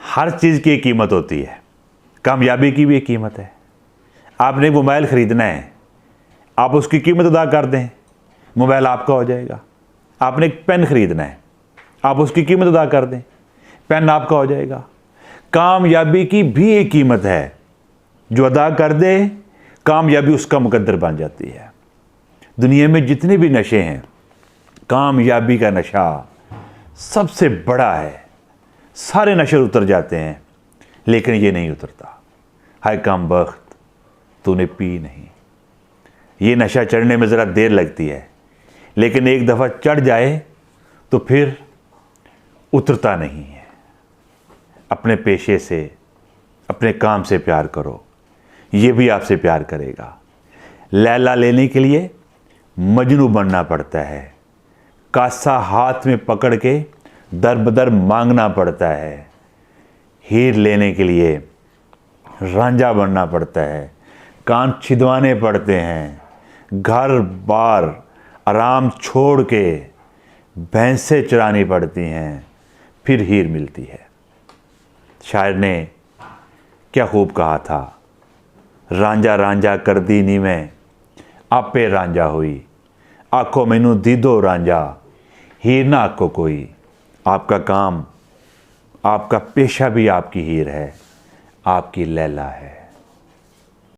हर चीज़ की एक कीमत होती है, कामयाबी की भी एक कीमत है। आपने मोबाइल ख़रीदना है, आप उसकी कीमत अदा कर दें, मोबाइल आपका हो जाएगा। आपने एक पेन ख़रीदना है, आप उसकी कीमत अदा कर दें, पेन आपका हो जाएगा। कामयाबी की भी एक कीमत है, जो अदा कर दे कामयाबी उसका मुकद्दर बन जाती है। दुनिया में जितने भी नशे हैं, कामयाबी का नशा सबसे बड़ा है। सारे नशे उतर जाते हैं, लेकिन ये नहीं उतरता। हाय कम बख्त, तूने पी नहीं। ये नशा चढ़ने में ज़रा देर लगती है, लेकिन एक दफ़ा चढ़ जाए तो फिर उतरता नहीं है। अपने पेशे से, अपने काम से प्यार करो, ये भी आपसे प्यार करेगा। लैला लेने के लिए मजनू बनना पड़ता है, कासा हाथ में पकड़ के दर बदर मांगना पड़ता है। हीर लेने के लिए रांझा बनना पड़ता है, कान छिदवाने पड़ते हैं, घर बार आराम छोड़ के भैंसें चरानी पड़ती हैं, फिर हीर मिलती है। शायर ने क्या खूब कहा था, रांझा रांझा कर दी नी मैं, आपे रांझा हुई, आखो मैनू दीदो रांझा, हीर ना आखो कोई। आपका काम, आपका पेशा भी आपकी हीर है, आपकी लैला है।